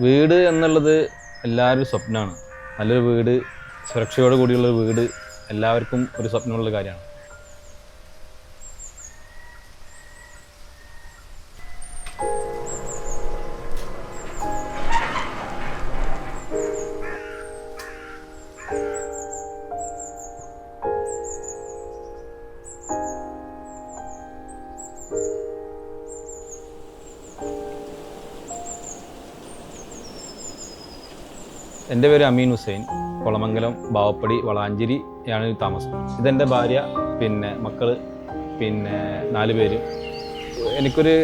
വീട് എന്നുള്ളത് എല്ലാവരും സ്വപ്നമാണ്. നല്ലൊരു വീട്, സുരക്ഷയോട് കൂടിയുള്ള വീട് എല്ലാവർക്കും ഒരു സ്വപ്നമുള്ള കാര്യമാണ്. എൻ്റെ പേര് അമീൻ ഹുസൈൻ. കൊളമംഗലം, ബാവപ്പടി, വളാഞ്ചേരി ആണ് താമസം. ഇതെൻ്റെ ഭാര്യ, മക്കൾ, 4 പേര്. എനിക്കൊരു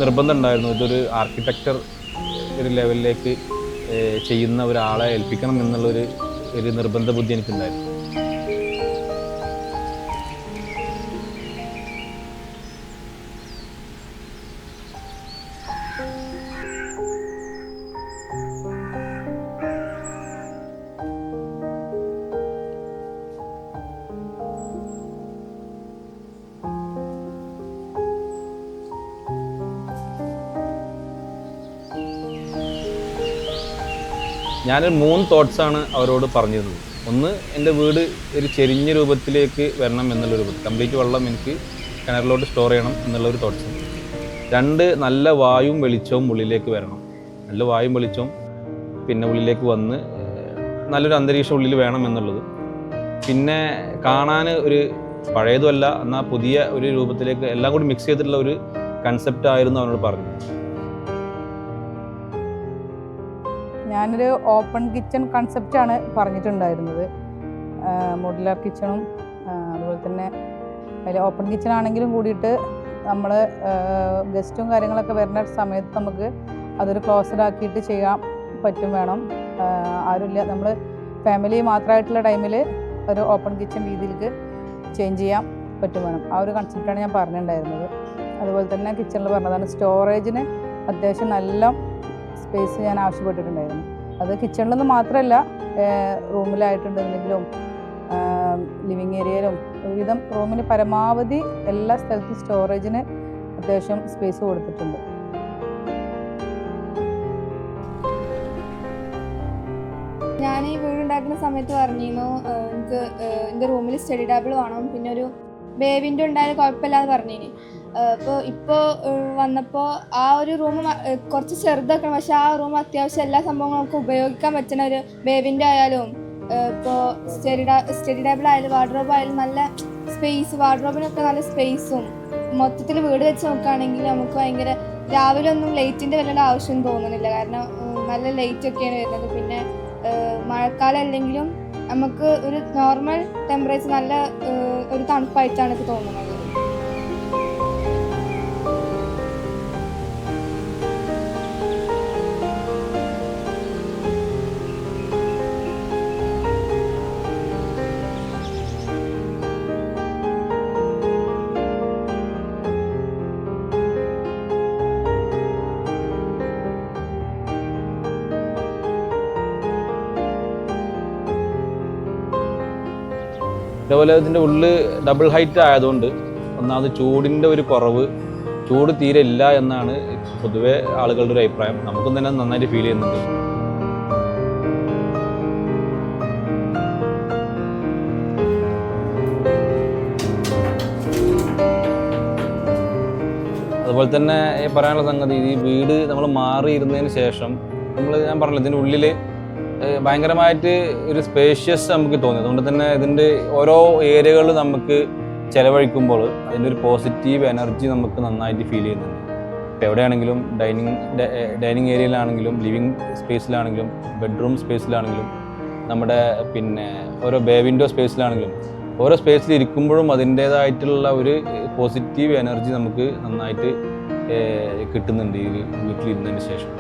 നിർബന്ധം ഉണ്ടായിരുന്നു, ഇതൊരു ആർക്കിടെക്ചർ ഒരു ലെവലിലേക്ക് ചെയ്യുന്ന ഒരാളെ ഏൽപ്പിക്കണം എന്നുള്ളൊരു നിർബന്ധ ബുദ്ധി എനിക്കുണ്ടായിരുന്നു. ഞാനൊരു 3 തോട്ട്സാണ് അവരോട് പറഞ്ഞിരുന്നത്. ഒന്ന്, എൻ്റെ വീട് ഒരു ചെരിഞ്ഞ രൂപത്തിലേക്ക് വരണം എന്നുള്ള രൂപത്തിൽ, കംപ്ലീറ്റ് വെള്ളം എനിക്ക് കിണറിലോട്ട് സ്റ്റോർ ചെയ്യണം എന്നുള്ളൊരു തോട്ട്സ്. 2, നല്ല വായുവും വെളിച്ചവും ഉള്ളിലേക്ക് വരണം. നല്ല വായുവും വെളിച്ചവും ഉള്ളിലേക്ക് വന്ന് നല്ലൊരു അന്തരീക്ഷം ഉള്ളിൽ വേണം എന്നുള്ളത്. പിന്നെ കാണാൻ ഒരു പഴയതുമല്ല എന്നാൽ പുതിയ ഒരു രൂപത്തിലേക്ക് എല്ലാം കൂടി മിക്സ് ചെയ്തിട്ടുള്ള ഒരു കൺസെപ്റ്റ് ആയിരുന്നു അവനോട് പറഞ്ഞത്. ഞാനൊരു ഓപ്പൺ കിച്ചൺ കൺസെപ്റ്റാണ് പറഞ്ഞിട്ടുണ്ടായിരുന്നത്. മോഡുലാർ കിച്ചണും അതുപോലെ തന്നെ അതിൽ ഓപ്പൺ കിച്ചൺ ആണെങ്കിലും കൂടിയിട്ട് നമ്മൾ ഗസ്റ്റും കാര്യങ്ങളൊക്കെ വരുന്ന സമയത്ത് നമുക്ക് അതൊരു ക്ലോസ്ഡ് ആക്കിയിട്ട് ചെയ്യാൻ പറ്റും വേണം. ആരുമില്ല, നമ്മൾ ഫാമിലി മാത്രമായിട്ടുള്ള ടൈമിൽ ഒരു ഓപ്പൺ കിച്ചൺ രീതിയിലേക്ക് ചേഞ്ച് ചെയ്യാൻ പറ്റും വേണം. ആ ഒരു കൺസെപ്റ്റാണ് ഞാൻ പറഞ്ഞിട്ടുണ്ടായിരുന്നത്. അതുപോലെ തന്നെ കിച്ചണിൽ പറഞ്ഞതാണ്, സ്റ്റോറേജിന് അത്യാവശ്യം നല്ല സ്പേസ് ഞാൻ ആവശ്യപ്പെട്ടിട്ടുണ്ടായിരുന്നു. അത് കിച്ചണിലൊന്നും മാത്രമല്ല, റൂമിലായിട്ടുണ്ടെങ്കിലും ലിവിങ് ഏരിയയിലും ഒരുവിധം റൂമിന് പരമാവധി എല്ലാ സ്ഥലത്തും സ്റ്റോറേജിന് അത്യാവശ്യം സ്പേസ് കൊടുത്തിട്ടുണ്ട്. ഞാൻ ഈ വീടുണ്ടാക്കുന്ന സമയത്ത് പറഞ്ഞിരുന്നു എനിക്ക് എൻ്റെ റൂമിൽ സ്റ്റഡി ടേബിൾ വേണം, പിന്നെ ഒരു ബേബിൻ്റെ ഉണ്ടായാലും കുഴപ്പമില്ലാന്ന് പറഞ്ഞിനി. ഇപ്പോൾ വന്നപ്പോൾ ആ ഒരു റൂം കുറച്ച് ചെറുതാക്കണം, പക്ഷെ ആ റൂം അത്യാവശ്യം എല്ലാ സംഭവങ്ങളും നമുക്ക് ഉപയോഗിക്കാൻ പറ്റുന്ന ഒരു ബേബിൻ്റെ ആയാലും ഇപ്പോൾ സ്റ്റഡി ടേബിൾ ആയാലും വാർഡ്രോബ് ആയാലും നല്ല സ്പേസ്, വാർഡ്രോബിനൊക്കെ നല്ല സ്പേസും മൊത്തത്തിൽ വീട് വെച്ച് നോക്കുകയാണെങ്കിൽ നമുക്ക് ഭയങ്കര രാവിലെ ഒന്നും ലൈറ്റിൻ്റെ വല്ല ആവശ്യം തോന്നുന്നില്ല, കാരണം നല്ല ലൈറ്റൊക്കെയാണ് വരുന്നത്. പിന്നെ മഴക്കാലം അല്ലെങ്കിലും നമുക്ക് ഒരു നോർമൽ ടെമ്പറേച്ചർ നല്ല ഒരു തണുപ്പായിട്ടാണ് എനിക്ക് തോന്നുന്നത്. അതേപോലെ ഇതിൻ്റെ ഉള്ളിൽ ഡബിൾ ഹൈറ്റ് ആയതുകൊണ്ട് ഒന്നാമത് ചൂടിൻ്റെ ഒരു കുറവ്, ചൂട് തീരെ ഇല്ല എന്നാണ് പൊതുവെ ആളുകളുടെ ഒരു അഭിപ്രായം. നമുക്കും തന്നെ നന്നായിട്ട് ഫീൽ ചെയ്യുന്നുണ്ട്. അതുപോലെ തന്നെ പറയാനുള്ള സംഗതി, ഈ വീട് നമ്മൾ മാറിയിരുന്നതിന് ശേഷം ഞാൻ പറഞ്ഞില്ല, ഇതിൻ്റെ ഉള്ളിൽ ഭയങ്കരമായിട്ട് ഒരു സ്പേഷ്യസ് നമുക്ക് തോന്നി. അതുകൊണ്ട് തന്നെ ഇതിൻ്റെ ഓരോ ഏരിയകൾ നമുക്ക് ചിലവഴിക്കുമ്പോൾ അതിൻ്റെ ഒരു പോസിറ്റീവ് എനർജി നമുക്ക് നന്നായിട്ട് ഫീൽ ചെയ്യുന്നുണ്ട്. ഇപ്പോൾ എവിടെയാണെങ്കിലും ഡൈനിങ് ഏരിയയിലാണെങ്കിലും ലിവിങ് സ്പേസിലാണെങ്കിലും ബെഡ്റൂം സ്പേസിലാണെങ്കിലും നമ്മുടെ ഓരോ ബേ വിൻഡോ സ്പേസിലാണെങ്കിലും ഓരോ സ്പേസിൽ ഇരിക്കുമ്പോഴും അതിൻ്റേതായിട്ടുള്ള ഒരു പോസിറ്റീവ് എനർജി നമുക്ക് നന്നായിട്ട് കിട്ടുന്നുണ്ട് ഈ വീട്ടിലിരുന്നതിന് ശേഷം.